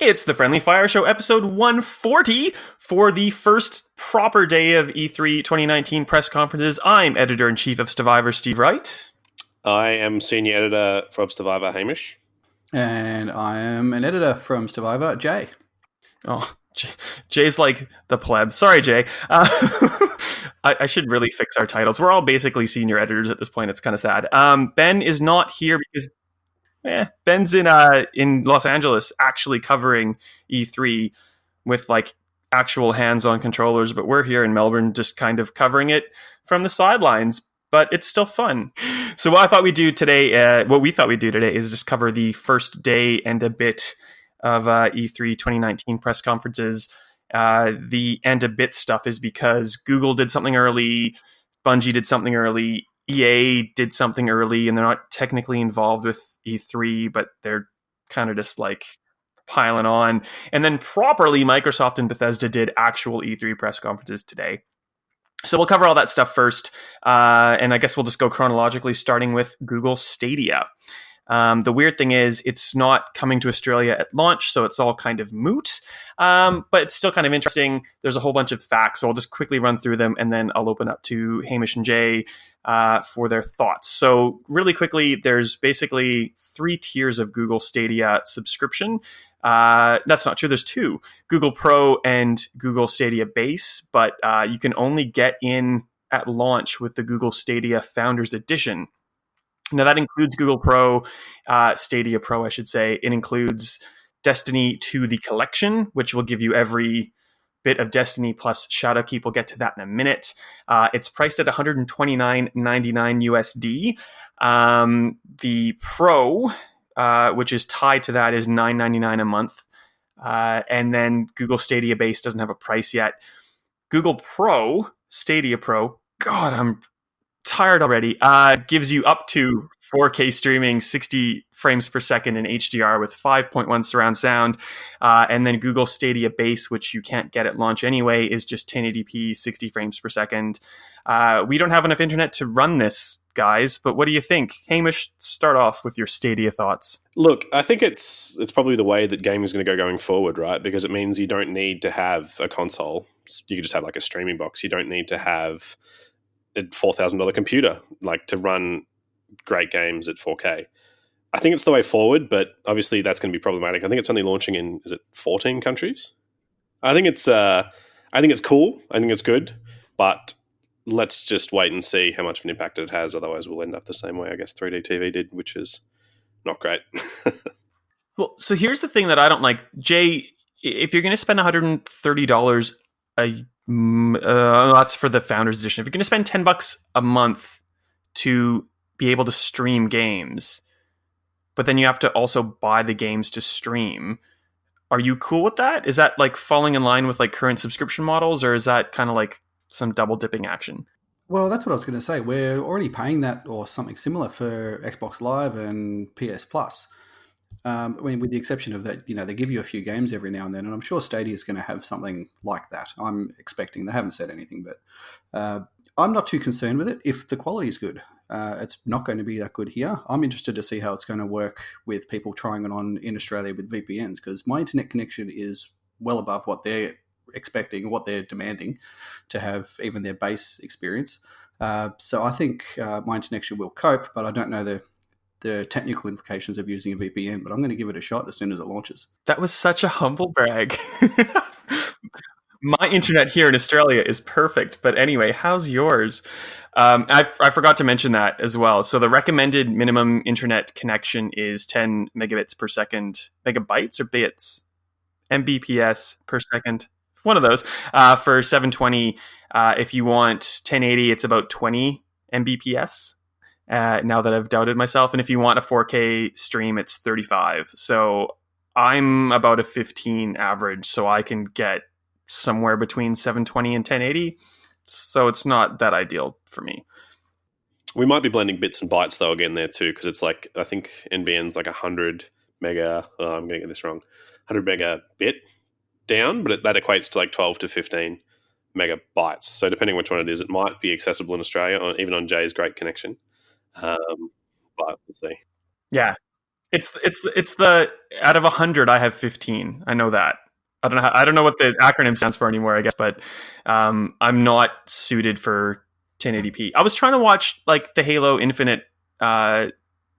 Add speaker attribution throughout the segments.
Speaker 1: It's the Friendly Fire Show, episode 140 for the first proper day of E3 2019 press conferences. I'm editor-in-chief of Stevivor, Steve Wright.
Speaker 2: I am senior editor from Stevivor, Hamish.
Speaker 3: And I am an editor from Stevivor, Jay.
Speaker 1: Oh, Jay's like the pleb. Sorry, Jay. I should really fix our titles. We're all basically senior editors at this point. It's kind of sad. Ben is not here because Ben's in Los Angeles actually covering E3 with like actual hands-on controllers, but we're here in Melbourne just kind of covering it from the sidelines. But it's still fun. So what we thought we'd do today is just cover the first day and a bit of E3 2019 press conferences. The and a bit stuff is because Google did something early, Bungie did something early, EA did something early, and they're not technically involved with E3, but they're kind of just like piling on. And then properly, Microsoft and Bethesda did actual E3 press conferences today. So we'll cover all that stuff first, and I guess we'll just go chronologically, starting with Google Stadia. The weird thing is it's not coming to Australia at launch, so it's all kind of moot, but it's still kind of interesting. There's a whole bunch of facts, so I'll just quickly run through them, and then I'll open up to Hamish and Jay for their thoughts. So really quickly, there's basically 3 tiers of Google Stadia subscription. That's not true. There's 2, Google Pro and Google Stadia Base, but you can only get in at launch with the Google Stadia Founders Edition. Now that includes Google Pro, Stadia Pro, I should say. It includes Destiny 2 the Collection, which will give you every bit of Destiny plus Shadowkeep. We'll get to that in a minute. It's priced at $129.99 USD. The Pro, which is tied to that, is $9.99 a month. And then Google Stadia Base doesn't have a price yet. Google Pro, Stadia Pro, God, I'm tired already, gives you up to 4K streaming, 60 frames per second in HDR with 5.1 surround sound. And then Google Stadia Base, which you can't get at launch anyway, is just 1080p, 60 frames per second. We don't have enough internet to run this, guys, but what do you think? Hamish, start off with your Stadia thoughts.
Speaker 2: Look, I think it's probably the way that gaming is going to go going forward, right? Because it means you don't need to have a console. You can just have like a streaming box. You don't need to have a $4,000 computer like to run great games at 4K. I think it's the way forward, but obviously that's going to be problematic. I think it's only launching in 14 countries? I think it's cool. I think it's good, but let's just wait and see how much of an impact it has. Otherwise, we'll end up the same way I guess 3D TV did, which is not great.
Speaker 1: Well, so here's the thing that I don't like. Jay, if you're going to spend $130 that's for the Founders Edition. If you're going to spend $10 a month to be able to stream games, but then you have to also buy the games to stream, are you cool with that? Is that like falling in line with like current subscription models, or is that kind of like some double dipping action?
Speaker 3: Well, that's what I was going to say. We're already paying that or something similar for Xbox Live and PS Plus. I mean, with the exception of that, they give you a few games every now and then, and I'm sure Stadia is going to have something like that. I'm expecting. They haven't said anything, but I'm not too concerned with it. If the quality is good, it's not going to be that good here. I'm interested to see how it's going to work with people trying it on in Australia with VPNs, because my internet connection is well above what they're expecting, what they're demanding to have even their base experience. So I think my internet connection will cope, but I don't know the technical implications of using a VPN, but I'm going to give it a shot as soon as it launches.
Speaker 1: That was such a humble brag. My internet here in Australia is perfect, but anyway, how's yours? I forgot to mention that as well. So the recommended minimum internet connection is 10 megabits per second. Megabytes or bits? Mbps per second. One of those. For 720, if you want 1080, it's about 20 Mbps. Now that I've doubted myself. And if you want a 4K stream, it's 35. So I'm about a 15 average, so I can get somewhere between 720 and 1080. So it's not that ideal for me.
Speaker 2: We might be blending bits and bytes though again there too, because it's like, I think NBN's like 100 mega, I'm going to get this wrong, 100 megabit down, but that equates to like 12 to 15 megabytes. So depending which one it is, it might be accessible in Australia, even on Jay's great connection. But we'll see.
Speaker 1: Yeah. It's the out of 100, I have 15. I know that. I don't know what the acronym stands for anymore, I guess, but I'm not suited for 1080p. I was trying to watch like the Halo Infinite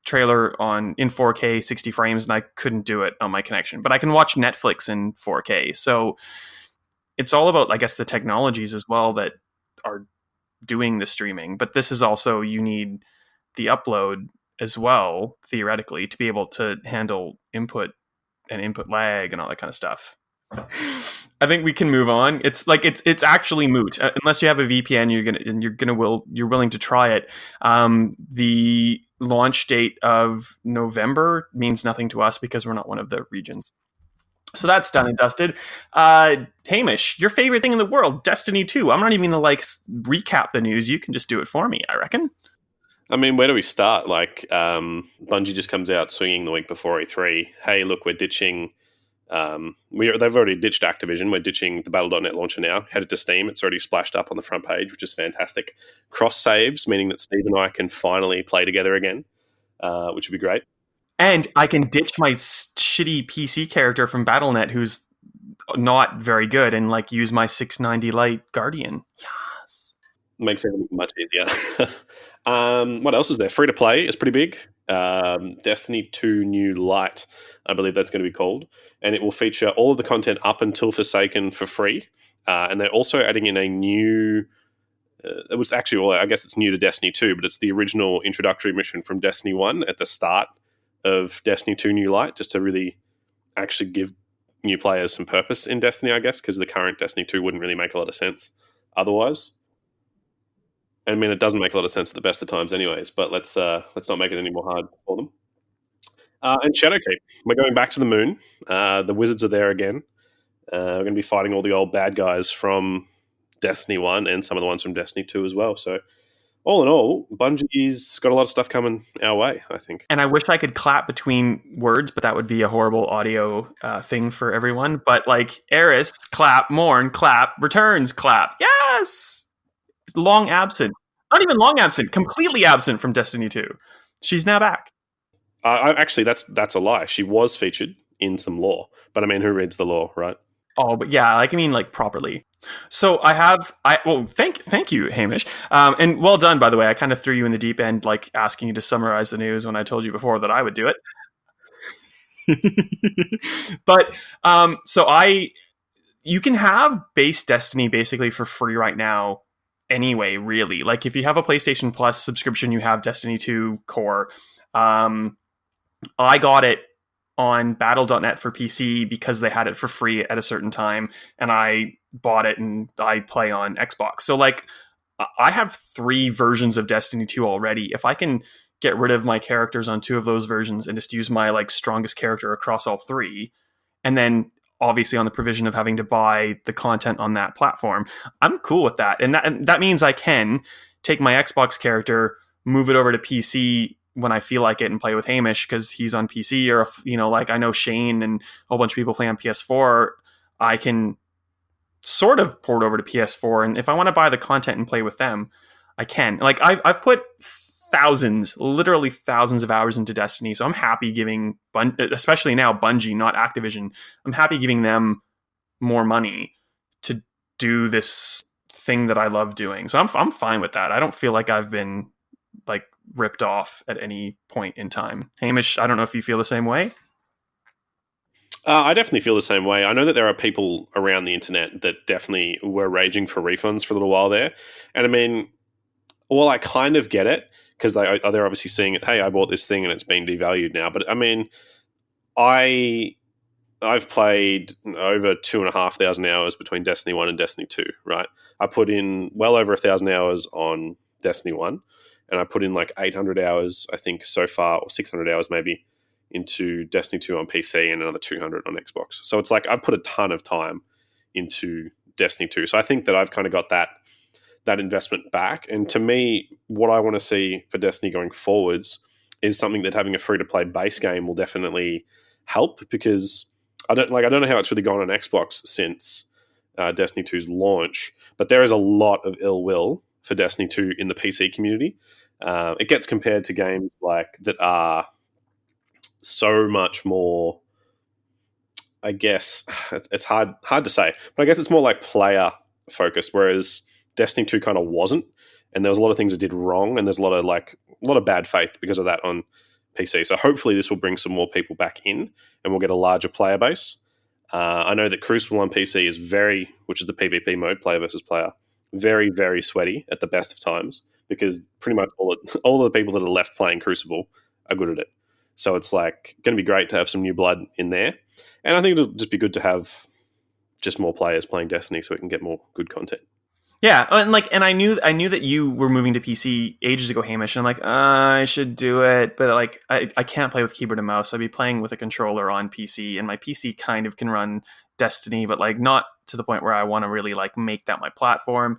Speaker 1: trailer in 4K 60 frames, and I couldn't do it on my connection. But I can watch Netflix in 4K. So it's all about, I guess, the technologies as well that are doing the streaming. But this is also, you need the upload as well, theoretically, to be able to handle input and input lag and all that kind of stuff. I think we can move on. It's like it's actually moot unless you have a VPN. You're willing to try it. The launch date of November means nothing to us because we're not one of the regions. So that's done and dusted. Hamish, your favorite thing in the world, Destiny 2. I'm not even going to recap the news. You can just do it for me, I reckon.
Speaker 2: I mean, where do we start? Bungie just comes out swinging the week before E3. Hey, look, we're ditching. They've already ditched Activision. We're ditching the Battle.net launcher now. Headed to Steam. It's already splashed up on the front page, which is fantastic. Cross saves, meaning that Steve and I can finally play together again, which would be great.
Speaker 1: And I can ditch my shitty PC character from Battle.net who's not very good and use my 690 Lite Guardian. Yes.
Speaker 2: Makes everything much easier. What else is there? Free to play is pretty big. Destiny 2 New Light, I believe that's going to be called. And it will feature all of the content up until Forsaken for free. And they're also adding in a new... it was actually, well, I guess it's new to Destiny 2, but it's the original introductory mission from Destiny 1 at the start of Destiny 2 New Light, just to really actually give new players some purpose in Destiny, I guess, because the current Destiny 2 wouldn't really make a lot of sense otherwise. I mean, it doesn't make a lot of sense at the best of times anyways, but let's not make it any more hard for them. And Shadowkeep. We're going back to the moon. The wizards are there again. We're going to be fighting all the old bad guys from Destiny 1 and some of the ones from Destiny 2 as well. So all in all, Bungie's got a lot of stuff coming our way, I think.
Speaker 1: And I wish I could clap between words, but that would be a horrible audio thing for everyone. But Eris, clap, Morn, clap, returns, clap. Yes! Long absent. Not even long absent, completely absent from Destiny 2. She's now back.
Speaker 2: Actually, that's a lie. She was featured in some lore. But I mean, who reads the lore, right?
Speaker 1: Oh, but yeah, properly. So thank you, Hamish. And well done, by the way. I kind of threw you in the deep end, asking you to summarize the news when I told you before that I would do it. But you can have base Destiny basically for free right now anyway, really. If you have a PlayStation Plus subscription, you have Destiny 2 Core. I got it on Battle.net for PC because they had it for free at a certain time, and I bought it and I play on Xbox. So I have 3 versions of Destiny 2 already. If I can get rid of my characters on 2 of those versions and just use my strongest character across all 3, and then obviously on the provision of having to buy the content on that platform, I'm cool with that. And that means I can take my Xbox character, move it over to PC when I feel like it, and play with Hamish because he's on PC, or I know Shane and a whole bunch of people play on PS4. I can sort of port over to PS4, and if I want to buy the content and play with them, I can. I've put literally thousands of hours into Destiny, so I'm happy giving especially now Bungie, not Activision, I'm happy giving them more money to do this thing that I love doing. So I'm fine with that. I don't feel like I've been ripped off at any point in time. Hamish, I don't know if you feel the same way.
Speaker 2: I definitely feel the same way. I know that there are people around the internet that definitely were raging for refunds for a little while there. And I mean, well, I kind of get it because they're obviously seeing it. Hey, I bought this thing and it's been devalued now. But I mean, I've played over 2,500 hours between Destiny 1 and Destiny 2, right? I put in well over 1,000 hours on Destiny 1, and I put in 800 hours, I think, so far, or 600 hours maybe, into Destiny 2 on PC and another 200 on Xbox. So it's I put a ton of time into Destiny 2. So I think that I've kind of got that investment back. And to me, what I want to see for Destiny going forwards is something that having a free-to-play base game will definitely help, because I don't know how it's really gone on Xbox since Destiny 2's launch, but there is a lot of ill will for Destiny 2 in the PC community. It gets compared to games that are so much more. I guess it's hard to say, but I guess it's more like player focused. Whereas Destiny 2 kind of wasn't, and there was a lot of things it did wrong, and there's a lot of bad faith because of that on PC. So hopefully this will bring some more people back in, and we'll get a larger player base. I know that Crucible on PC is which is the PvP mode, player versus player, very, very sweaty at the best of times because pretty much all of the people that are left playing Crucible are good at it. So it's like going to be great to have some new blood in there. And I think it'll just be good to have just more players playing Destiny so we can get more good content.
Speaker 1: Yeah, and I knew that you were moving to PC ages ago, Hamish. And I'm like, I should do it, but like I can't play with keyboard and mouse. I'd be playing with a controller on PC, and my PC kind of can run Destiny, but like not to the point where I want to really like make that my platform.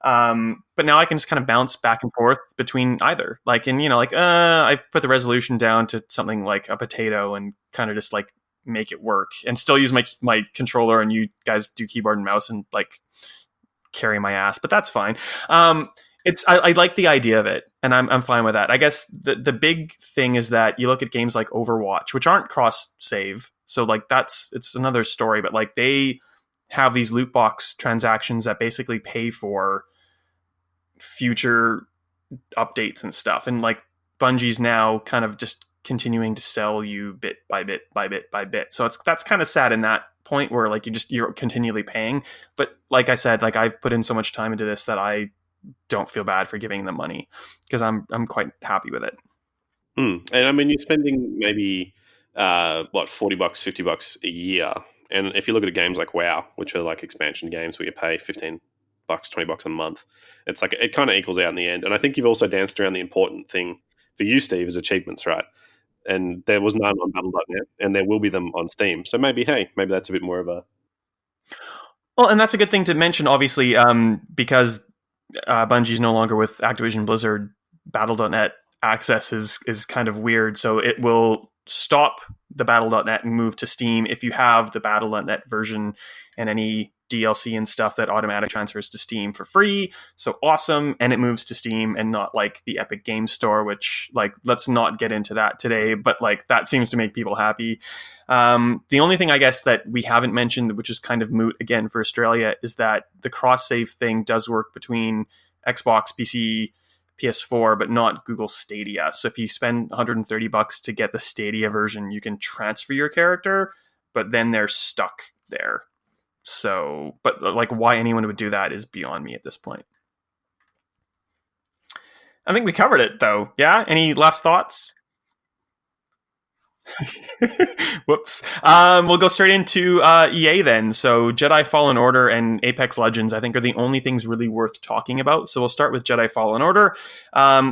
Speaker 1: But now I can just kind of bounce back and forth between either. Like, and I put the resolution down to something like a potato and kind of just like make it work, and still use my controller. And you guys do keyboard and mouse and like carry my ass, but that's fine. I like the idea of it, and I'm fine with that. I guess the big thing is that you look at games like Overwatch, which aren't cross save, so like it's another story. But like they have these loot box transactions that basically pay for future updates and stuff, and like Bungie's now kind of just continuing to sell you bit by bit by bit by bit. So that's kind of sad in that point where like you're continually paying. But like I said, like I've put in so much time into this that I don't feel bad for giving them money because I'm quite happy with it.
Speaker 2: And I mean, you're spending maybe $40, $50 a year. And if you look at games like WoW, which are like expansion games where you pay $15, $20 a month, it's like it kind of equals out in the end. And I think you've also danced around the important thing for you, Steve, is achievements, right? And there was none on Battle.net, and there will be them on Steam. So maybe that's a bit more of a...
Speaker 1: Well, and that's a good thing to mention, obviously, because Bungie's no longer with Activision Blizzard. Battle.net access is kind of weird, so it will stop the Battle.net and move to Steam if you have the Battle.net version and any DLC and stuff that automatic transfers to Steam for free. So awesome. And it moves to Steam and not like the Epic Games Store, which like, let's not get into that today, but like that seems to make people happy. The only thing I guess that we haven't mentioned, which is kind of moot again for Australia, is that the cross save thing does work between Xbox, PC, PS4, but not Google Stadia. So if you spend $130 to get the Stadia version, you can transfer your character, but then they're stuck there. So, but like why anyone would do that is beyond me at this point. I think we covered it though. Yeah. Any last thoughts? Whoops. We'll go straight into EA then. So Jedi Fallen Order and Apex Legends, I think, are the only things really worth talking about. So we'll start with Jedi Fallen Order.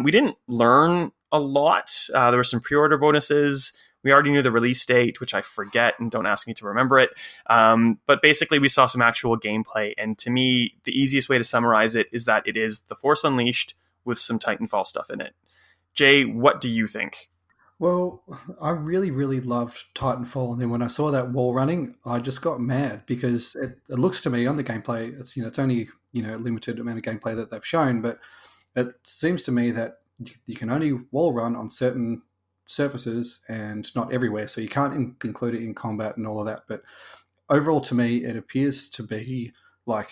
Speaker 1: We didn't learn a lot. There were some pre-order bonuses. We already knew the release date, which I forget, and don't ask me to remember it. But basically, we saw some actual gameplay. And to me, the easiest way to summarize it is that it is The Force Unleashed with some Titanfall stuff in it. Jay, what do you think?
Speaker 3: Well, I really, really loved Titanfall, and then when I saw that wall running, I just got mad because it looks to me on the gameplay, it's only a limited amount of gameplay that they've shown, but it seems to me that you can only wall run on certain surfaces and not everywhere, so you can't include it in combat and all of that. But overall, to me, it appears to be like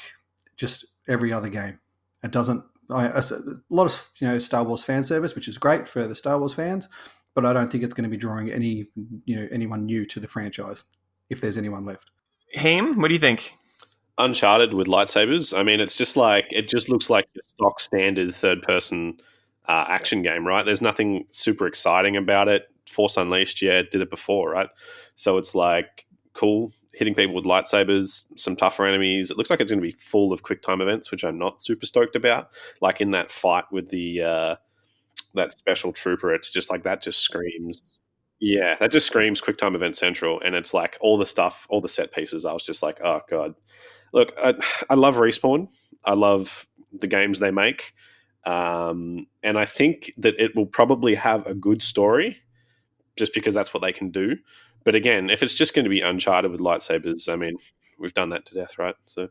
Speaker 3: just every other game. It doesn't. A lot of Star Wars fan service, which is great for the Star Wars fans. But I don't think it's going to be drawing anyone new to the franchise, if there's anyone left.
Speaker 1: Haim, what do you think?
Speaker 2: Uncharted with lightsabers. I mean, it just looks like a stock standard third-person action game, right? There's nothing super exciting about it. Force Unleashed, it did it before, right? So it's like cool, hitting people with lightsabers, some tougher enemies. It looks like it's going to be full of quick time events, which I'm not super stoked about. Like in that fight with the that special trooper, it's just like that just screams. Yeah, that just screams QuickTime Event Central, and it's like all the stuff, all the set pieces. I was just like, oh god. Look, I love Respawn. I love the games they make, and I think that it will probably have a good story, just because that's what they can do. But again, if it's just going to be Uncharted with lightsabers, I mean, we've done that to death, right? So.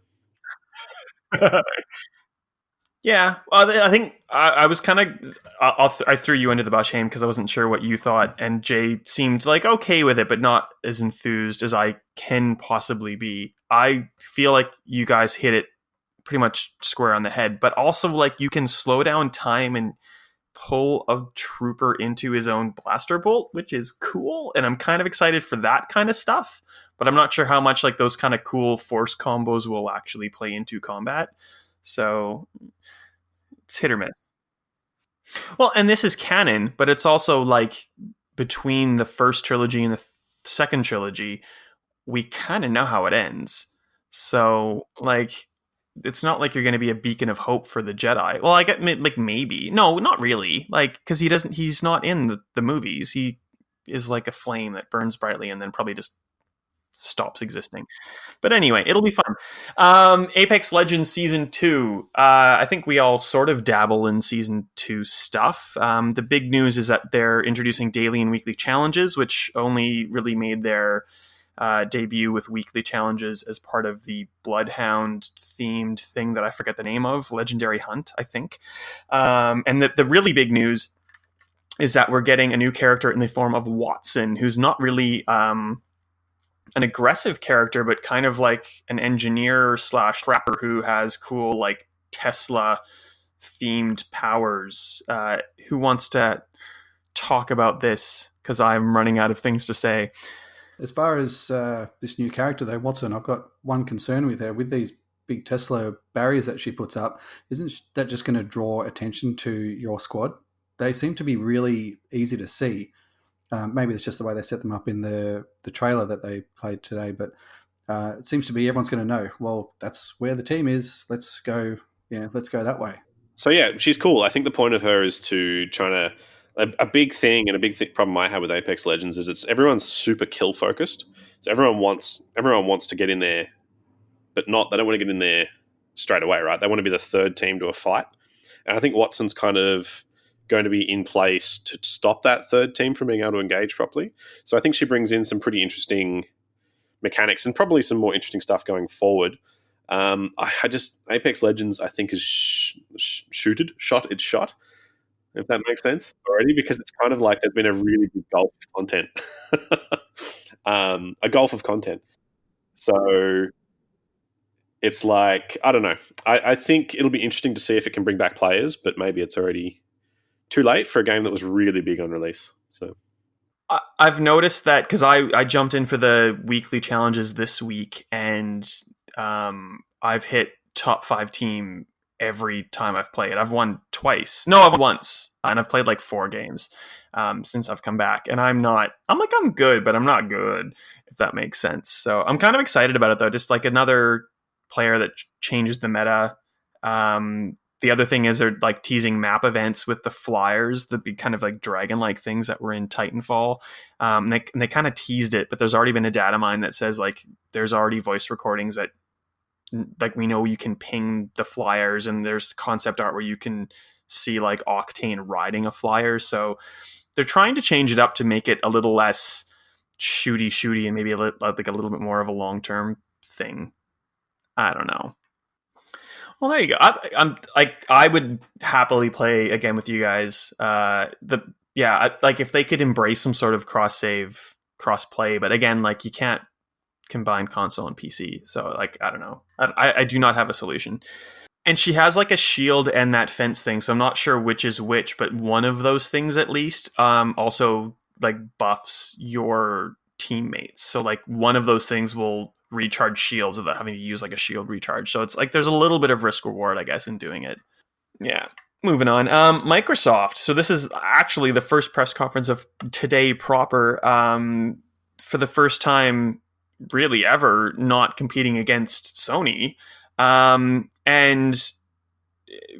Speaker 1: Yeah, I think I was kind of I threw you into the bus, Shane, because I wasn't sure what you thought, and Jay seemed like okay with it, but not as enthused as I can possibly be. I feel like you guys hit it pretty much square on the head, but also like you can slow down time and pull a trooper into his own blaster bolt, which is cool, and I'm kind of excited for that kind of stuff. But I'm not sure how much like those kind of cool force combos will actually play into combat. So it's hit or miss. Well, and this is canon, but it's also like between the first trilogy and the second trilogy, we kind of know how it ends. So, like, it's not like you're going to be a beacon of hope for the Jedi. Well, I get like maybe. No, not really. Like, because he's not in the movies. He is like a flame that burns brightly and then probably just stops existing. But anyway, it'll be fun. Apex Legends Season 2. I think we all sort of dabble in Season 2 stuff. The big news is that they're introducing daily and weekly challenges, which only really made their debut with weekly challenges as part of the Bloodhound themed thing that I forget the name of, Legendary Hunt, I think. And the really big news is that we're getting a new character in the form of Watson, who's not really an aggressive character, but kind of like an engineer slash trapper who has cool like Tesla themed powers. Who wants to talk about this? Because I'm running out of things to say.
Speaker 3: As far as this new character, though, Watson, I've got one concern with her. With these big Tesla barriers that she puts up, isn't that just going to draw attention to your squad? They seem to be really easy to see. Maybe it's just the way they set them up in the trailer that they played today, but it seems to be everyone's going to know, well, that's where the team is. Let's go that way.
Speaker 2: So yeah, she's cool. I think the point of her is to try to a big thing and a big problem I have with Apex Legends is everyone's super kill focused. So everyone wants to get in there, but they don't want to get in there straight away, right? They want to be the third team to a fight, and I think Watson's kind of going to be in place to stop that third team from being able to engage properly. So I think she brings in some pretty interesting mechanics and probably some more interesting stuff going forward. Apex Legends, I think, is shot, if that makes sense already, because it's kind of like there's been a really big gulf of content. A gulf of content. So it's like, I don't know. I think it'll be interesting to see if it can bring back players, but maybe it's already too late for a game that was really big on release. So
Speaker 1: I've noticed that because I jumped in for the weekly challenges this week, and I've hit top 5 team every time I've played. I've won twice. No, I've won once, and I've played like 4 games since I've come back. And I'm good, but I'm not good, if that makes sense. So I'm kind of excited about it, though. Just like another player that changes the meta. The other thing is they're like teasing map events with the flyers, the big kind of like dragon-like things that were in Titanfall. They kind of teased it, but there's already been a data mine that says like there's already voice recordings that like we know you can ping the flyers, and there's concept art where you can see like Octane riding a flyer. So they're trying to change it up to make it a little less shooty and maybe a little bit more of a long-term thing. I don't know. Well, there you go. I would happily play again with you guys. Like if they could embrace some sort of cross save, cross play, but again, like you can't combine console and PC. So like I don't know. I do not have a solution. And she has like a shield and that fence thing, so I'm not sure which is which, but one of those things at least also like buffs your teammates. So like one of those things will recharge shields without having to use like a shield recharge. So it's like there's a little bit of risk reward, I guess, in doing it. Yeah. Moving on. Microsoft. So this is actually the first press conference of today proper. For the first time really ever not competing against Sony. And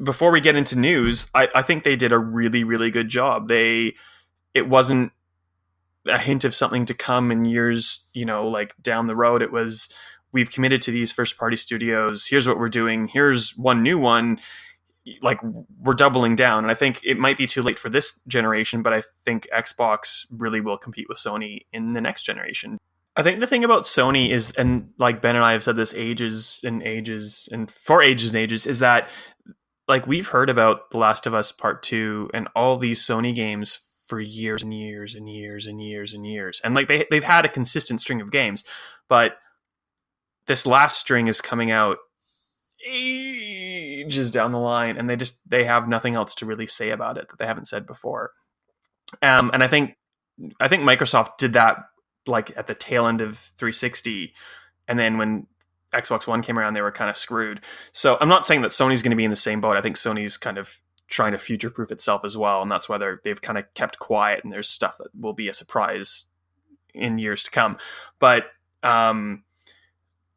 Speaker 1: before we get into news, I think they did a really, really good job. It wasn't a hint of something to come in years, like down the road. It was, we've committed to these first party studios. Here's what we're doing. Here's one new one. Like we're doubling down. And I think it might be too late for this generation, but I think Xbox really will compete with Sony in the next generation. I think the thing about Sony is, and like Ben and I have said this ages and ages and for ages and ages, is that like we've heard about The Last of Us Part 2 and all these Sony games for years and years and years and years and years. And like they've had a consistent string of games, but this last string is coming out ages down the line, and they have nothing else to really say about it that they haven't said before. And I think Microsoft did that like at the tail end of 360, and then when Xbox One came around, they were kind of screwed. So I'm not saying that Sony's going to be in the same boat. I think Sony's kind of trying to future-proof itself as well, and that's why they've kind of kept quiet, and there's stuff that will be a surprise in years to come. But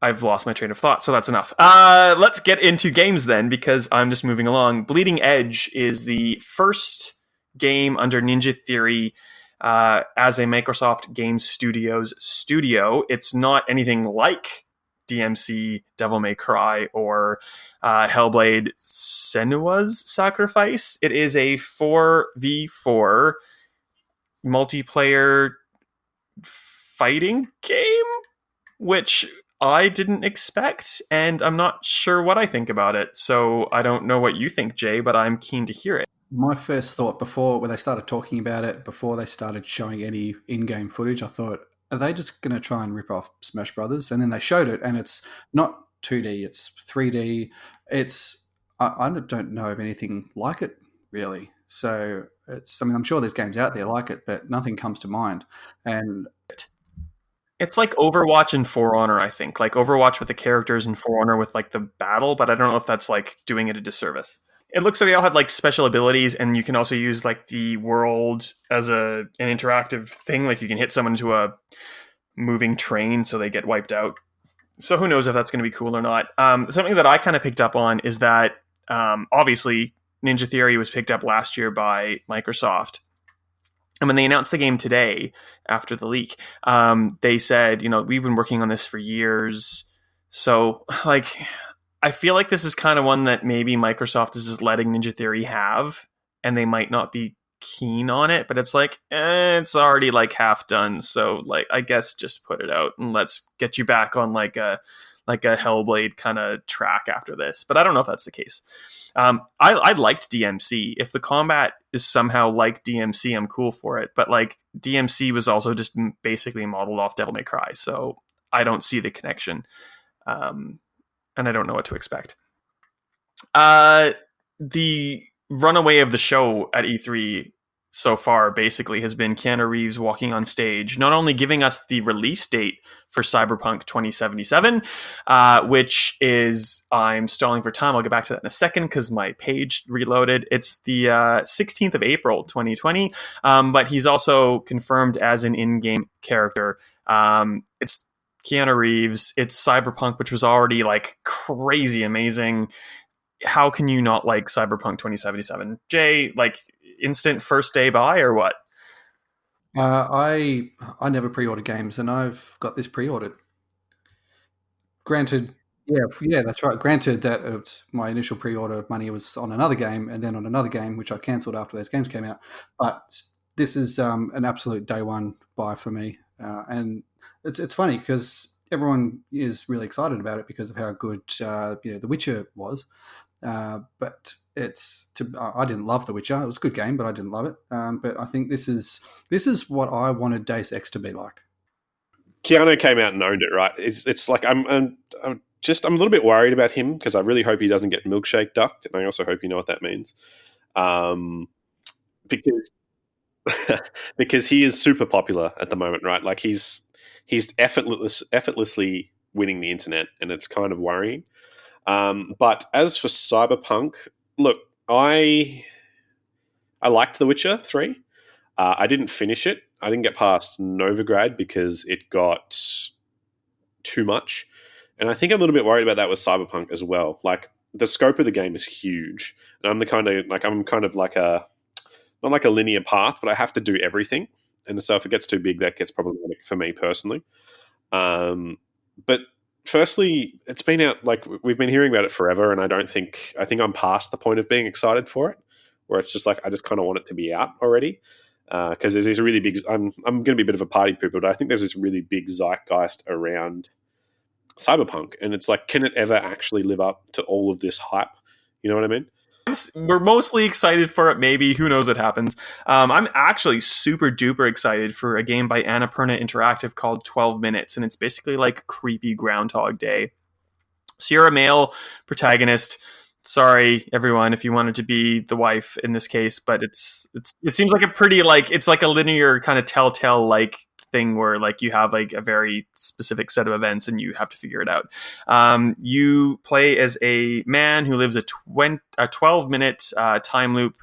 Speaker 1: I've lost my train of thought, so that's enough. Let's get into games then, because I'm just moving along. Bleeding Edge is the first game under Ninja Theory as a Microsoft Game Studios studio. It's not anything like DMC, Devil May Cry, or Hellblade Senua's Sacrifice. It is a 4v4 multiplayer fighting game, which I didn't expect, and I'm not sure what I think about it. So I don't know what you think, Jay, but I'm keen to hear it.
Speaker 3: My first thought before, when they started talking about it, before they started showing any in-game footage, I thought, are they just going to try and rip off Smash Brothers? And then they showed it, and it's not 2D, it's 3D. I don't know of anything like it, really. So I'm sure there's games out there like it, but nothing comes to mind. And
Speaker 1: it's like Overwatch and For Honor, I think. Like Overwatch with the characters and For Honor with like the battle, but I don't know if that's like doing it a disservice. It looks like they all have like special abilities, and you can also use like the world as an interactive thing. Like you can hit someone to a moving train so they get wiped out. So who knows if that's going to be cool or not. Something that I kind of picked up on is that obviously Ninja Theory was picked up last year by Microsoft. And when they announced the game today after the leak, they said, we've been working on this for years. So like, I feel like this is kind of one that maybe Microsoft is just letting Ninja Theory have, and they might not be keen on it, but it's like, it's already like half done. So like, I guess just put it out and let's get you back on like a Hellblade kind of track after this. But I don't know if that's the case. I liked DMC. If the combat is somehow like DMC, I'm cool for it. But like DMC was also just basically modeled off Devil May Cry, so I don't see the connection, and I don't know what to expect. The runaway of the show at E3 so far basically has been Keanu Reeves walking on stage, not only giving us the release date for Cyberpunk 2077, which is, I'm stalling for time, I'll get back to that in a second because my page reloaded. It's the 16th of April 2020, but he's also confirmed as an in-game character. It's Keanu Reeves, it's Cyberpunk, which was already like crazy amazing. How can you not like Cyberpunk 2077? Jay, like instant first day buy or what?
Speaker 3: I never pre-order games, and I've got this pre-ordered. Granted, yeah, that's right. Granted that my initial pre-order money was on another game, and then on another game, which I cancelled after those games came out. But this is an absolute day one buy for me, and it's funny because everyone is really excited about it because of how good The Witcher was. But I didn't love The Witcher. It was a good game, but I didn't love it. But I think this is what I wanted Deus Ex to be like.
Speaker 2: Keanu came out and owned it, right? It's like I'm a little bit worried about him because I really hope he doesn't get milkshake ducked, and I also hope you know what that means, because because he is super popular at the moment, right? Like he's effortlessly winning the internet, and it's kind of worrying. But as for Cyberpunk, look, I liked The Witcher 3. I didn't finish it. I didn't get past Novigrad because it got too much. And I think I'm a little bit worried about that with Cyberpunk as well. Like, the scope of the game is huge. And I'm kind of like not like a linear path, but I have to do everything. And so if it gets too big, that gets problematic for me personally. But firstly, it's been out, like we've been hearing about it forever, and I think I'm past the point of being excited for it, where it's just like I just kind of want it to be out already, because there's this really big. I'm going to be a bit of a party pooper, but I think there's this really big zeitgeist around Cyberpunk, and it's like, can it ever actually live up to all of this hype? You know what I mean?
Speaker 1: We're mostly excited for it. Maybe, who knows what happens. I'm actually super duper excited for a game by Annapurna Interactive called 12 Minutes, and it's basically like creepy Groundhog Day. So you're a male protagonist. Sorry, everyone, if you wanted to be the wife in this case, but it seems like a pretty like it's like a linear kind of Telltale like thing where like you have like a very specific set of events and you have to figure it out. You play as a man who lives a 12-minute time loop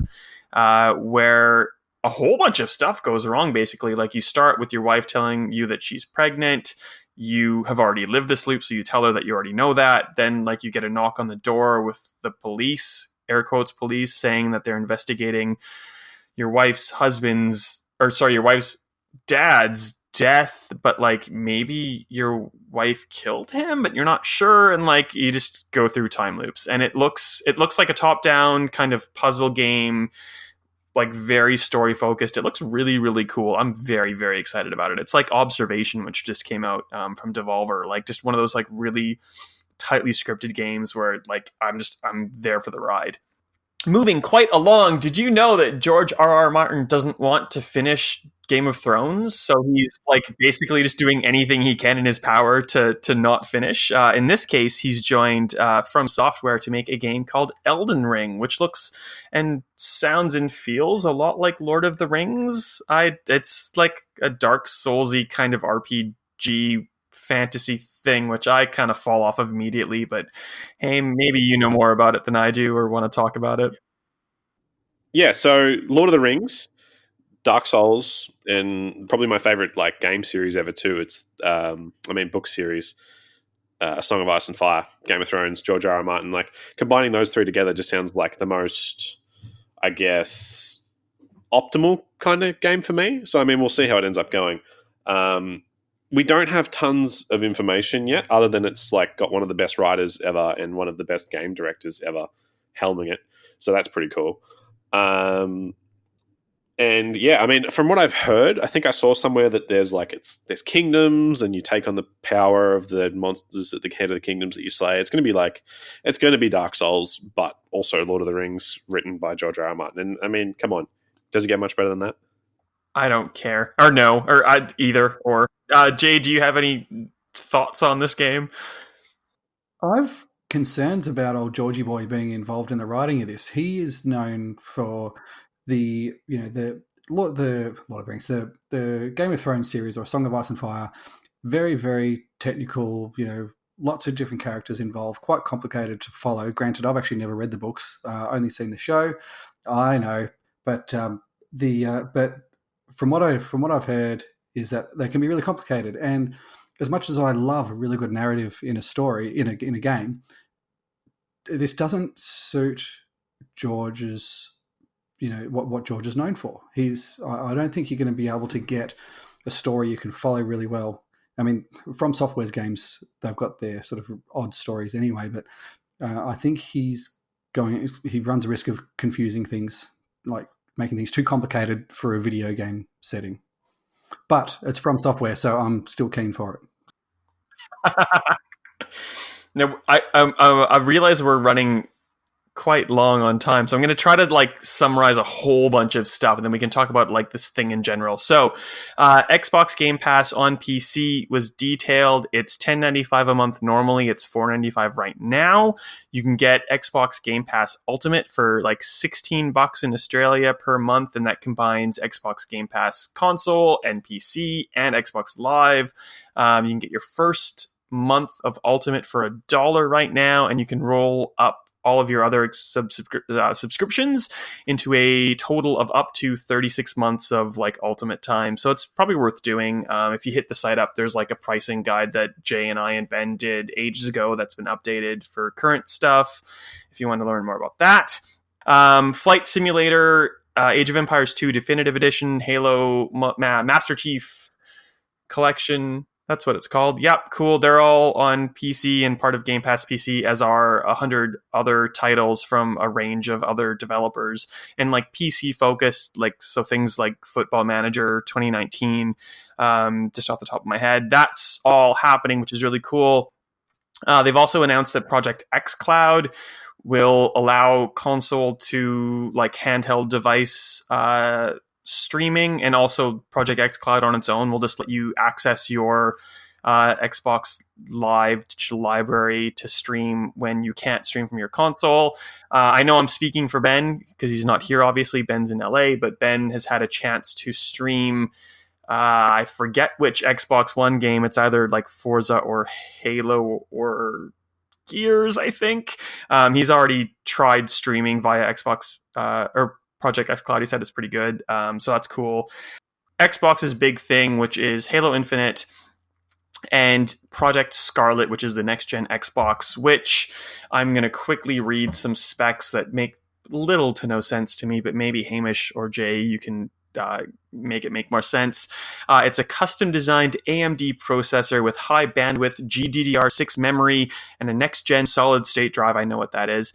Speaker 1: where a whole bunch of stuff goes wrong. Basically, like you start with your wife telling you that she's pregnant. You have already lived this loop, so you tell her that you already know that. Then, like, you get a knock on the door with the police, air quotes police, saying that they're investigating your wife's dad's death, but like maybe your wife killed him, but you're not sure, and like you just go through time loops, and it looks like a top-down kind of puzzle game. Like very story focused. It looks really, really cool. I'm very, very excited about it. It's like Observation, which just came out from Devolver. Like just one of those like really tightly scripted games where like I'm there for the ride. Moving quite along, did you know that George R.R. Martin doesn't want to finish Game of Thrones? So he's like basically just doing anything he can in his power to not finish. In this case, he's joined From Software to make a game called Elden Ring, which looks and sounds and feels a lot like Lord of the Rings. It's like a Dark Soulsy kind of RPG fantasy thing, which I kind of fall off of immediately, but hey, maybe you know more about it than I do or want to talk about it.
Speaker 2: Yeah, so Lord of the Rings, Dark Souls, and probably my favorite like game series ever too. It's book series, A Song of Ice and Fire, Game of Thrones, George R.R. Martin. Like combining those three together just sounds like the most, I guess, optimal kind of game for me. So I mean, we'll see how it ends up going. We don't have tons of information yet, other than it's like got one of the best writers ever and one of the best game directors ever helming it. So that's pretty cool. And yeah, I mean, from what I've heard, I think I saw somewhere that there's kingdoms, and you take on the power of the monsters at the head of the kingdoms that you slay. It's going to be Dark Souls, but also Lord of the Rings, written by George R.R. Martin. And I mean, come on, does it get much better than that?
Speaker 1: I don't care, or no, or either. Or Jay, do you have any thoughts on this game?
Speaker 3: I've concerns about old Georgie boy being involved in the writing of this. He is known for the Lord of the Rings, the Game of Thrones series, or Song of Ice and Fire. Very, very technical. Lots of different characters involved. Quite complicated to follow. Granted, I've actually never read the books. Only seen the show. I know, but but from what I've heard is that they can be really complicated. And as much as I love a really good narrative in a story in a game, this doesn't suit George's, what George is known for. I don't think you're going to be able to get a story you can follow really well. I mean, From Software's games, they've got their sort of odd stories anyway, but I think he runs a risk of confusing things, like making things too complicated for a video game setting. But it's From Software, so I'm still keen for it.
Speaker 1: Now, I realize we're running quite long on time, so I'm going to try to like summarize a whole bunch of stuff, and then we can talk about like this thing in general. So Xbox Game Pass on PC was detailed. It's $10.95 a month normally. It's $4.95 right now. You can get Xbox Game Pass Ultimate for like $16 in Australia per month, and that combines Xbox Game Pass console and PC and Xbox Live. You can get your first month of Ultimate for $1 right now, and you can roll up all of your other subscriptions into a total of up to 36 months of like Ultimate time. So it's probably worth doing. If you hit the site up, there's like a pricing guide that Jay and I and Ben did ages ago that's been updated for current stuff, if you want to learn more about that. Flight Simulator, Age of Empires 2 Definitive Edition, Halo Master Chief Collection. That's what it's called. Yep, cool. They're all on PC and part of Game Pass PC, as are 100 other titles from a range of other developers. And like PC focused, like so things like Football Manager 2019, just off the top of my head. That's all happening, which is really cool. They've also announced that Project xCloud will allow console to like handheld device streaming, and also Project xCloud on its own will just let you access your Xbox Live digital library to stream when you can't stream from your console. I know I'm speaking for Ben because he's not here, obviously. Ben's in LA, but Ben has had a chance to stream. I forget which Xbox One game. It's either like Forza or Halo or Gears, I think. He's already tried streaming via Xbox or Project xCloud. He said it's pretty good. So that's cool. Xbox's big thing, which is Halo Infinite and Project Scarlet, which is the next gen Xbox, which I'm going to quickly read some specs that make little to no sense to me, but maybe Hamish or Jay, you can make it make more sense. It's a custom designed AMD processor with high bandwidth GDDR6 memory and a next gen solid state drive. I know what that is.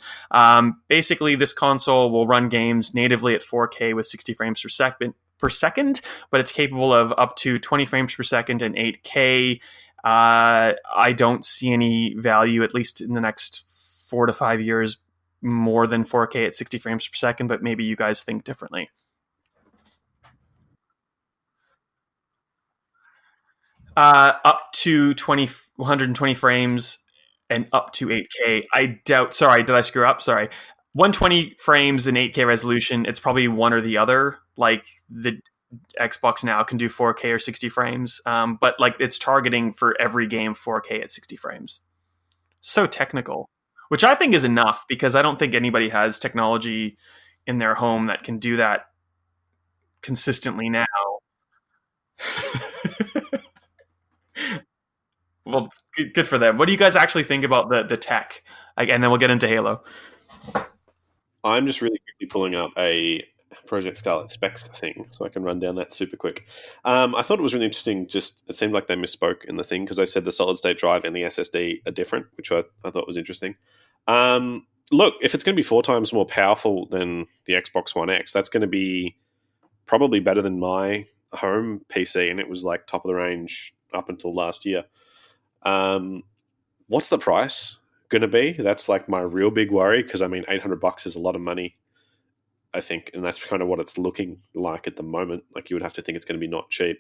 Speaker 1: Basically, this console will run games natively at 4K with 60 frames per second, but it's capable of up to 20 frames per second and 8K. I don't see any value, at least in the next 4 to 5 years, more than 4K at 60 frames per second, but maybe you guys think differently. Up to 120 frames and up to 8K. I doubt. Sorry, did I screw up? Sorry. 120 frames and 8K resolution. It's probably one or the other. Like the Xbox now can do 4K or 60 frames, but like it's targeting for every game 4K at 60 frames. So technical, which I think is enough because I don't think anybody has technology in their home that can do that consistently now. Well, good for them. What do you guys actually think about the tech? And then we'll get into Halo.
Speaker 2: I'm just really quickly pulling up a Project Scarlet specs thing so I can run down that super quick. I thought it was really interesting. Just it seemed like they misspoke in the thing because they said the solid state drive and the SSD are different, which I thought was interesting. Look, if it's going to be 4 times more powerful than the Xbox One X, that's going to be probably better than my home PC, and it was like top of the range up until last year. What's the price going to be? That's like my real big worry because I mean, $800 is a lot of money, I think, and that's kind of what it's looking like at the moment. Like you would have to think it's going to be not cheap.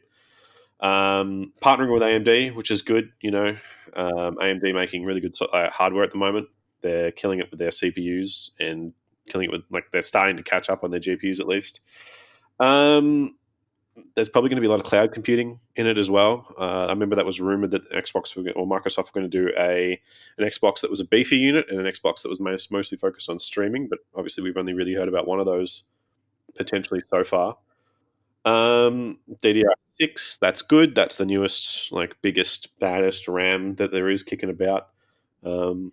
Speaker 2: Partnering with AMD, which is good. You know, AMD making really good hardware at the moment. They're killing it with their CPUs and killing it with like they're starting to catch up on their GPUs at least. There's probably going to be a lot of cloud computing in it as well. I remember that was rumored that Xbox or Microsoft were going to do an Xbox that was a beefy unit and an Xbox that was mostly focused on streaming. But obviously, we've only really heard about one of those potentially so far. DDR6, that's good. That's the newest, like biggest, baddest RAM that there is kicking about.
Speaker 1: And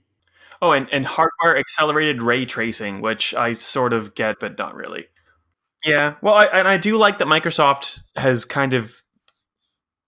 Speaker 1: hardware accelerated ray tracing, which I sort of get, but not really. Yeah, well, I do like that Microsoft has kind of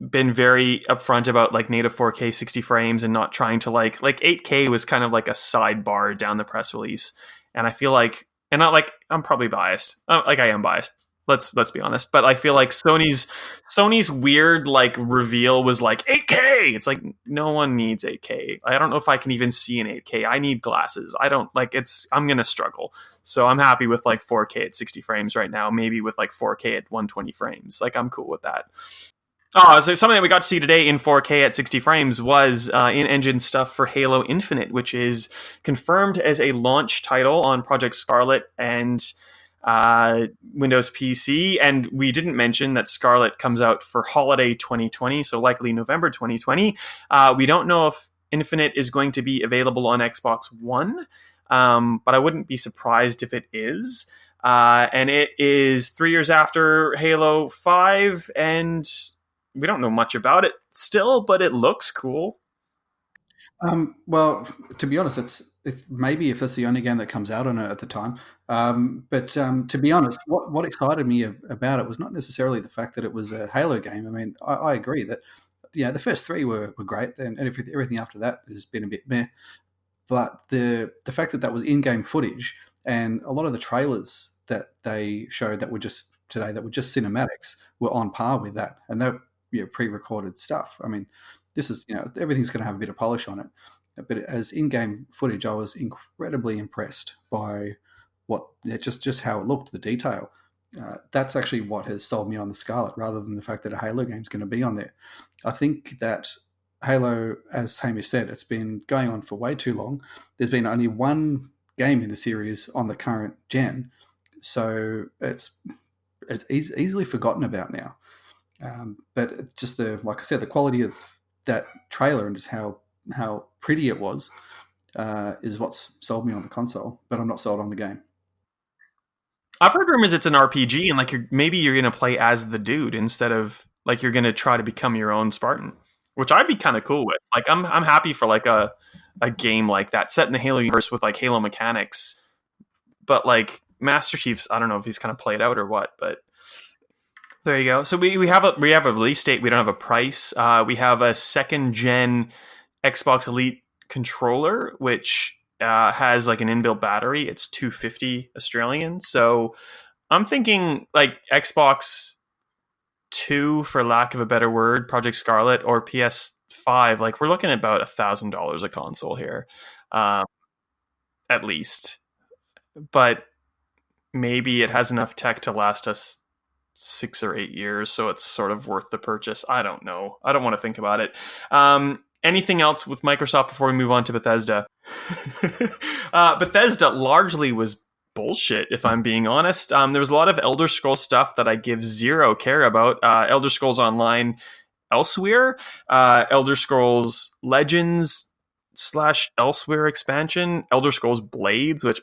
Speaker 1: been very upfront about like native 4K 60 frames and not trying to like 8K was kind of like a sidebar down the press release, and I feel like, and not like I'm probably biased, like I am biased. Let's be honest, but I feel like Sony's weird like reveal was like 8K. It's like no one needs 8K. I don't know if I can even see an 8K. I need glasses. I don't like it's. I'm gonna struggle. So I'm happy with like 4K at 60 frames right now. Maybe with like 4K at 120 frames. Like I'm cool with that. Oh, so something that we got to see today in 4K at 60 frames was in-engine stuff for Halo Infinite, which is confirmed as a launch title on Project Scarlet and Windows PC. And we didn't mention that Scarlet comes out for holiday 2020, so likely November 2020. We don't know if Infinite is going to be available on Xbox One, but I wouldn't be surprised if it is. And it is 3 years after Halo 5, and we don't know much about it still, but it looks cool.
Speaker 3: Well, to be honest, it's maybe if it's the only game that comes out on it at the time. But to be honest, what excited me about it was not necessarily the fact that it was a Halo game. I mean, I agree that the first 3 were great, and everything after that has been a bit meh. But the fact that was in-game footage and a lot of the trailers that they showed that were just cinematics were on par with that, and they're pre-recorded stuff. I mean, this is everything's going to have a bit of polish on it. but as in-game footage, I was incredibly impressed by just how it looked, the detail. That's actually what has sold me on the Scarlet, rather than the fact that a Halo game is going to be on there. I think that Halo, as Hamish said, it's been going on for way too long. There's been only one game in the series on the current gen, so it's easily forgotten about now. But just like I said, the quality of that trailer and just how pretty it was is what's sold me on the console. But I'm not sold on the game.
Speaker 1: I've heard rumors it's an RPG, and like maybe you're going to play as the dude instead of like you're going to try to become your own Spartan, which I'd be kind of cool with. Like I'm happy for like a game like that set in the Halo universe with like Halo mechanics. But like Master Chief's, I don't know if he's kind of played out or what, but there you go. So we have a release date. We don't have a price. We have a second gen Xbox Elite controller, which has like an inbuilt battery. It's 250 Australian. So I'm thinking like Xbox 2, for lack of a better word, Project Scarlet, or PS5. Like we're looking at about $1,000 a console here, at least. But maybe it has enough tech to last us 6 or 8 years, so it's sort of worth the purchase. I don't know. I don't want to think about it. Anything else with Microsoft before we move on to Bethesda? Bethesda largely was bullshit, if I'm being honest. There was a lot of Elder Scrolls stuff that I give zero care about. Elder Scrolls Online Elsewhere, Elder Scrolls Legends / Elsewhere expansion, Elder Scrolls Blades, which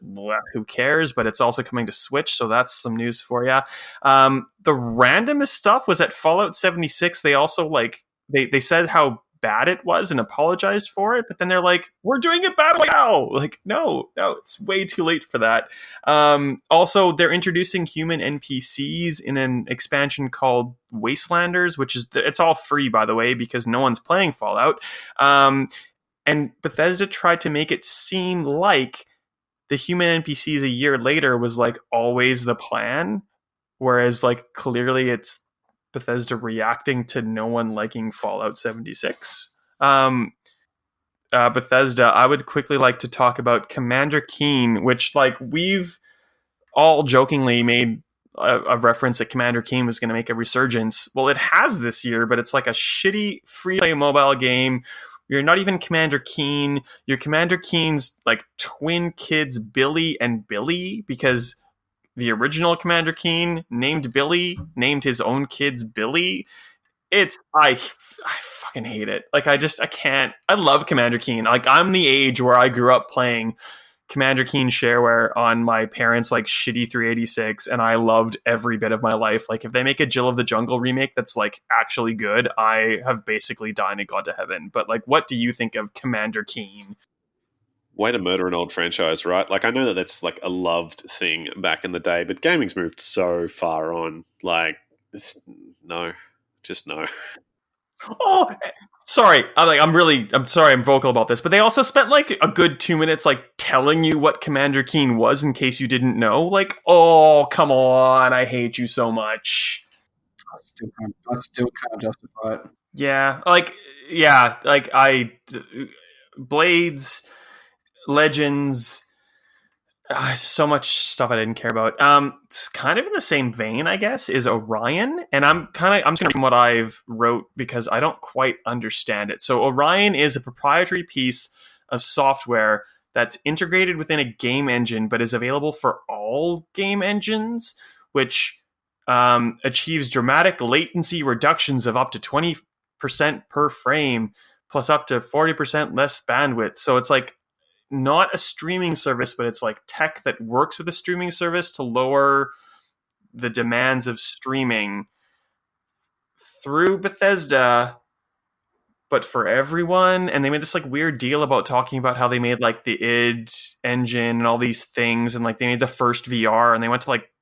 Speaker 1: who cares, but it's also coming to Switch, so that's some news for you. The randomest stuff was at Fallout 76. They also like they said how bad it was and apologized for it, but then they're like, we're doing it battle royale. Like, no, it's way too late for that. Also, they're introducing human NPCs in an expansion called Wastelanders, which is it's all free, by the way, because no one's playing Fallout. And Bethesda tried to make it seem like the human NPCs a year later was like always the plan, whereas like clearly it's Bethesda reacting to no one liking Fallout 76. Bethesda, I would quickly like to talk about Commander Keen, which like we've all jokingly made a reference that Commander Keen was going to make a resurgence. Well, it has this year, but it's like a shitty free-to-play mobile game. You're not even Commander Keen. You're Commander Keen's like twin kids, Billy and Billy, because the original Commander Keen named Billy, named his own kids Billy. I fucking hate it. Like I can't. I love Commander Keen. Like I'm the age where I grew up playing Commander Keen shareware on my parents' like shitty 386, and I loved every bit of my life. Like if they make a Jill of the Jungle remake that's like actually good, I have basically died and gone to heaven. But like, what do you think of Commander Keen?
Speaker 2: Way to murder an old franchise, right? Like I know that that's like a loved thing back in the day, but gaming's moved so far on. Like, just no.
Speaker 1: Oh, sorry. I'm sorry I'm vocal about this, but they also spent like a good 2 minutes like telling you what Commander Keen was in case you didn't know. Like, oh, come on. I hate you so much.
Speaker 3: I still can't justify it.
Speaker 1: Yeah. Like Blades, Legends, so much stuff I didn't care about. It's kind of in the same vein, I guess, is Orion, and I'm just going to read what I've wrote because I don't quite understand it. So Orion is a proprietary piece of software that's integrated within a game engine, but is available for all game engines, which achieves dramatic latency reductions of up to 20% per frame, plus up to 40% less bandwidth. So it's like not a streaming service, but it's like tech that works with a streaming service to lower the demands of streaming through Bethesda, but for everyone. And they made this like weird deal about talking about how they made like the id engine and all these things, and like they made the first VR, and they went to like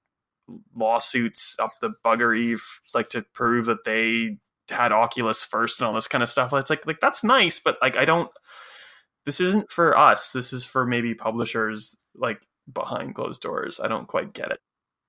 Speaker 1: lawsuits up the buggery like to prove that they had Oculus first and all this kind of stuff. It's like that's nice, but like this isn't for us. This is for maybe publishers like behind closed doors. I don't quite get it.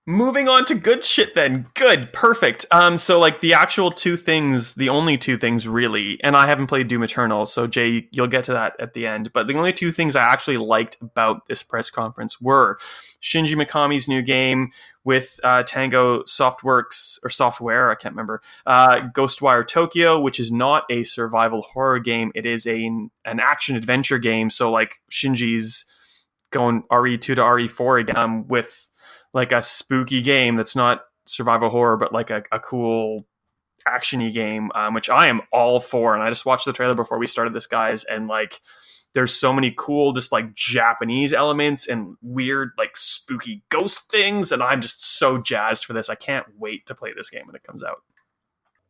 Speaker 1: Moving on to good shit then. Good. Perfect. So like the actual two things, the only two things really, and I haven't played Doom Eternal, so Jay, you'll get to that at the end, but the only two things I actually liked about this press conference were Shinji Mikami's new game with Tango Softworks, or Software, I can't remember, Ghostwire Tokyo, which is not a survival horror game. It is an action-adventure game, so like Shinji's going RE2 to RE4 again with like a spooky game that's not survival horror, but like a cool actiony game, which I am all for. And I just watched the trailer before we started this, guys, and like there's so many cool just like Japanese elements and weird like spooky ghost things, and I'm just so jazzed for this. I can't wait to play this game when it comes out.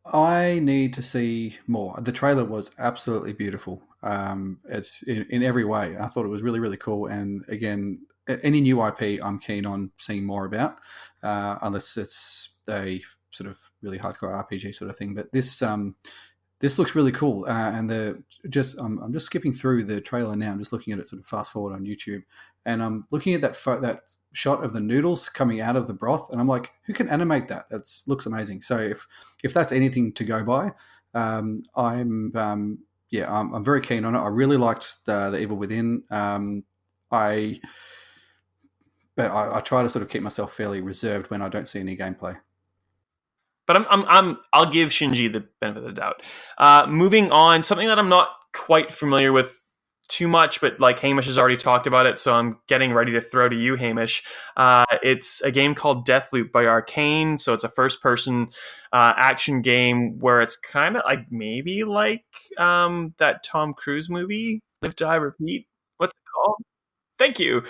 Speaker 3: I need to see more. The trailer was absolutely beautiful. It's in every way. I thought it was really, really cool. And again, any new IP I'm keen on seeing more about, unless it's a sort of really hardcore RPG sort of thing. But this looks really cool. And I'm just skipping through the trailer now. I'm just looking at it sort of fast forward on YouTube, and I'm looking at that shot of the noodles coming out of the broth, and I'm like, who can animate that? That looks amazing. So if that's anything to go by, I'm very keen on it. I really liked the Evil Within. But I try to sort of keep myself fairly reserved when I don't see any gameplay.
Speaker 1: But I'll give Shinji the benefit of the doubt. Moving on, something that I'm not quite familiar with too much, but like Hamish has already talked about it, so I'm getting ready to throw to you, Hamish. It's a game called Deathloop by Arcane. So it's a first-person action game where it's kind of like maybe like that Tom Cruise movie, Live, Die, Repeat. What's it called? Thank you.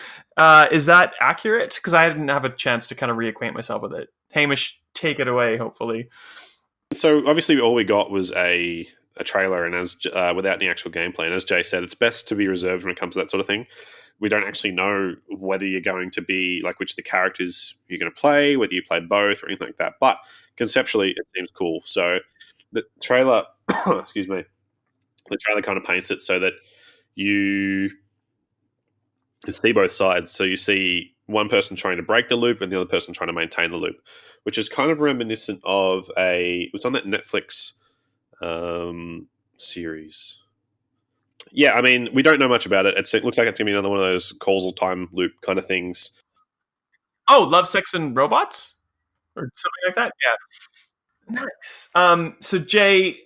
Speaker 1: Is that accurate? Because I didn't have a chance to kind of reacquaint myself with it. Hamish, take it away, hopefully.
Speaker 2: So obviously all we got was a trailer, and as without any actual gameplay. And as Jay said, it's best to be reserved when it comes to that sort of thing. We don't actually know whether you're going to be, like, which of the characters you're going to play, whether you play both or anything like that. But conceptually, it seems cool. So the trailer, excuse me, the trailer kind of paints it so that you see both sides. So you see one person trying to break the loop and the other person trying to maintain the loop, which is kind of reminiscent of it's on that Netflix series. Yeah, I mean, we don't know much about it. It looks like it's going to be another one of those causal time loop kind of things.
Speaker 1: Oh, Love, Sex, and Robots? Or something like that? Yeah. Nice. So, Jay,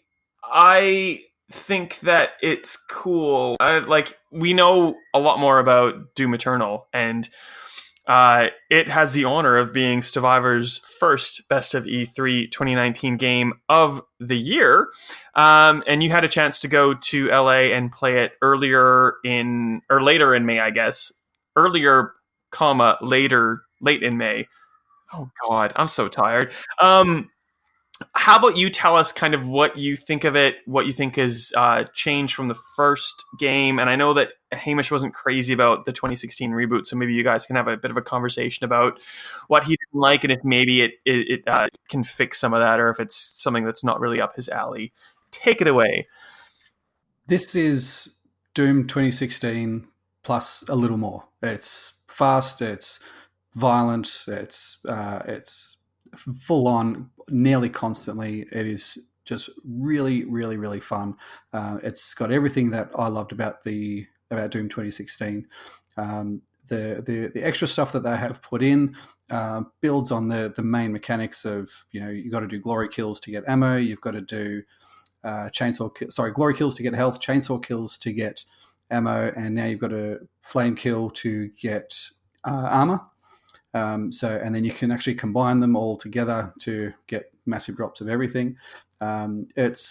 Speaker 1: I think that it's cool. We know a lot more about Doom Eternal, and it has the honor of being Stevivor's first Best of E3 2019 game of the year. And you had a chance to go to LA and play it later in May, I guess. Earlier, late in May. Oh God, I'm so tired. How about you tell us kind of what you think of it, what you think has changed from the first game? And I know that Hamish wasn't crazy about the 2016 reboot, so maybe you guys can have a bit of a conversation about what he didn't like and if maybe it can fix some of that, or if it's something that's not really up his alley. Take it away.
Speaker 3: This is Doom 2016 plus a little more. It's fast, it's violent, it's full on nearly constantly. It is just really, really, really fun. It's got everything that I loved about Doom 2016. The extra stuff that they have put in builds on the main mechanics of, you got to do glory kills to get ammo. You've got to do glory kills to get health, chainsaw kills to get ammo, and now you've got a flame kill to get armor. And then you can actually combine them all together to get massive drops of everything. It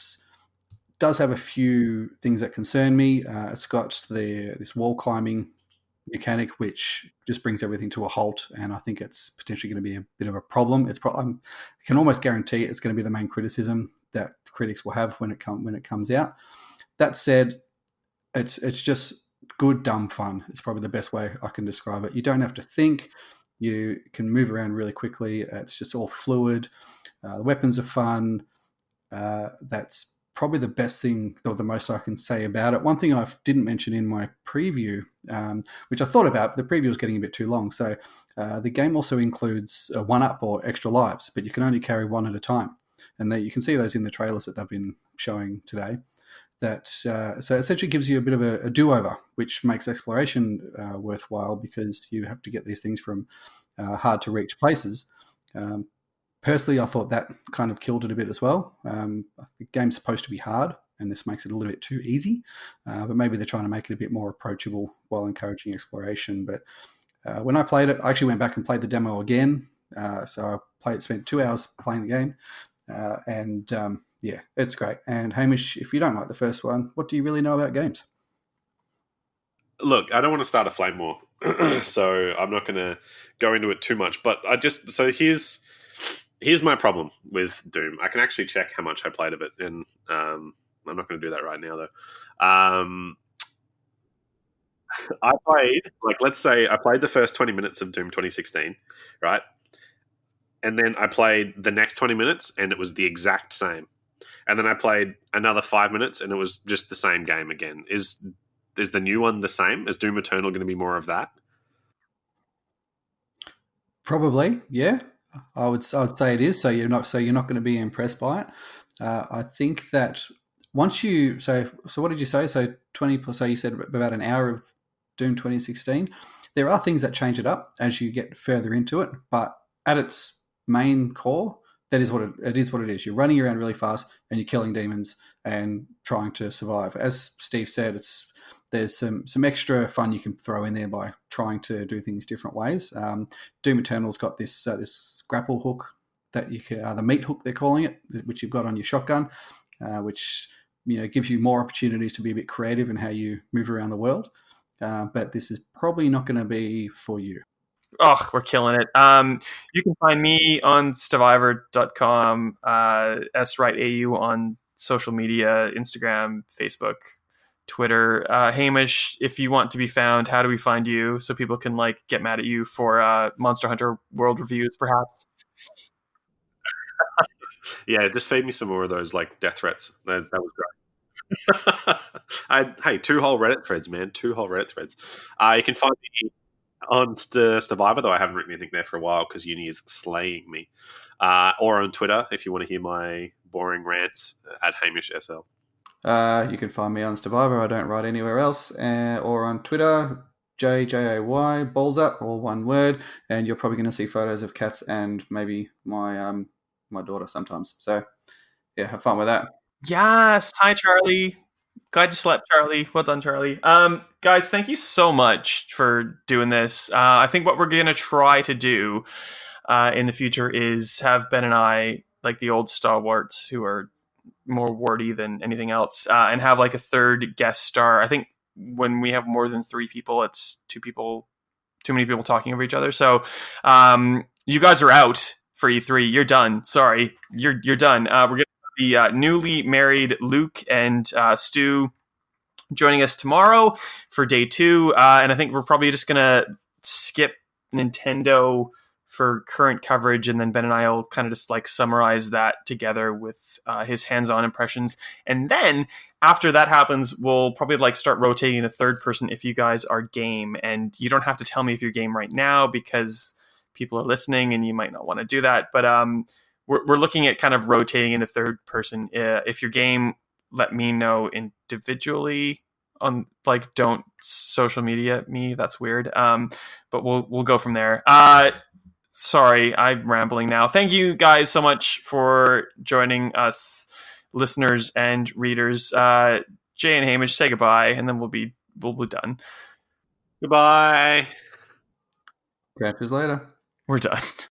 Speaker 3: does have a few things that concern me. It's got this wall climbing mechanic, which just brings everything to a halt, and I think it's potentially going to be a bit of a problem. I can almost guarantee it's going to be the main criticism that critics will have when it comes out. That said, it's just good, dumb fun. It's probably the best way I can describe it. You don't have to think. You can move around really quickly. It's just all fluid. The weapons are fun. That's probably the best thing or the most I can say about it. One thing I didn't mention in my preview, which I thought about, but the preview was getting a bit too long. So the game also includes a 1-up or extra lives, but you can only carry one at a time. And you can see those in the trailers that they've been showing today. That so essentially gives you a bit of a do-over, which makes exploration worthwhile because you have to get these things from hard to reach places. Personally, I thought that kind of killed it a bit as well. The game's supposed to be hard, and this makes it a little bit too easy. But maybe they're trying to make it a bit more approachable while encouraging exploration. But when I played it, I actually went back and played the demo again. So I spent 2 hours playing the game, and yeah, it's great. And Hamish, if you don't like the first one, what do you really know about games?
Speaker 2: Look, I don't want to start a flame war, so I'm not going to go into it too much. But here's my problem with Doom. I can actually check how much I played of it, and I'm not going to do that right now, though. I played, let's say I played the first 20 minutes of Doom 2016, right? And then I played the next 20 minutes, and it was the exact same. And then I played another 5 minutes, and it was just the same game again. Is the new one the same? Is Doom Eternal going to be more of that?
Speaker 3: Probably, yeah. I would say it is. So you're not going to be impressed by it. I think that once you so what did you say? So 20 plus. So you said about an hour of Doom 2016. There are things that change it up as you get further into it, but at its main core, that is what it is. What it is. You're running around really fast and you're killing demons and trying to survive. As Steve said, there's some extra fun you can throw in there by trying to do things different ways. Doom Eternal's got this grapple hook that you can, the meat hook they're calling it, which you've got on your shotgun, which gives you more opportunities to be a bit creative in how you move around the world. But this is probably not going to be for you.
Speaker 1: Oh, we're killing it. You can find me on Stevivor.com, SWrightAU on social media, Instagram, Facebook, Twitter. Hamish, if you want to be found, how do we find you so people can get mad at you for Monster Hunter World reviews, perhaps?
Speaker 2: Yeah, just feed me some more of those death threats. That was great. Hey, 2 whole Reddit threads, man. 2 whole Reddit threads. You can find me on Stevivor, though I haven't written anything there for a while because uni is slaying me. Or on Twitter if you want to hear my boring rants at HamishSL.
Speaker 3: You can find me on Stevivor. I don't write anywhere else. Or on Twitter, JJAY, balls up, all one word. And you're probably going to see photos of cats and maybe my daughter sometimes. So, yeah, have fun with that.
Speaker 1: Yes. Hi, Charlie. Glad you slept, Charlie. Well done, Charlie. Guys, thank you so much for doing this. I think what we're going to try to do in the future is have Ben and I, like the old stalwarts who are more wordy than anything else, and have a third guest star. I think when we have more than 3 people, it's too many people talking over each other. So you guys are out for E3. You're done. Sorry, you're done. We're going to the newly married Luke and Stu joining us tomorrow for day 2, and I think we're probably just gonna skip Nintendo for current coverage, and then Ben and I will kind of just summarize that together with his hands-on impressions, and then after that happens, we'll probably start rotating a third person if you guys are game, and you don't have to tell me if you're game right now because people are listening and you might not want to do that, but we're looking at kind of rotating in a third person. If your game, let me know individually on don't social media me. That's weird. But we'll go from there. Sorry, I'm rambling now. Thank you guys so much for joining us, listeners and readers. Jay and Hamish, say goodbye, and then we'll be done.
Speaker 2: Goodbye.
Speaker 3: Catch us later.
Speaker 1: We're done.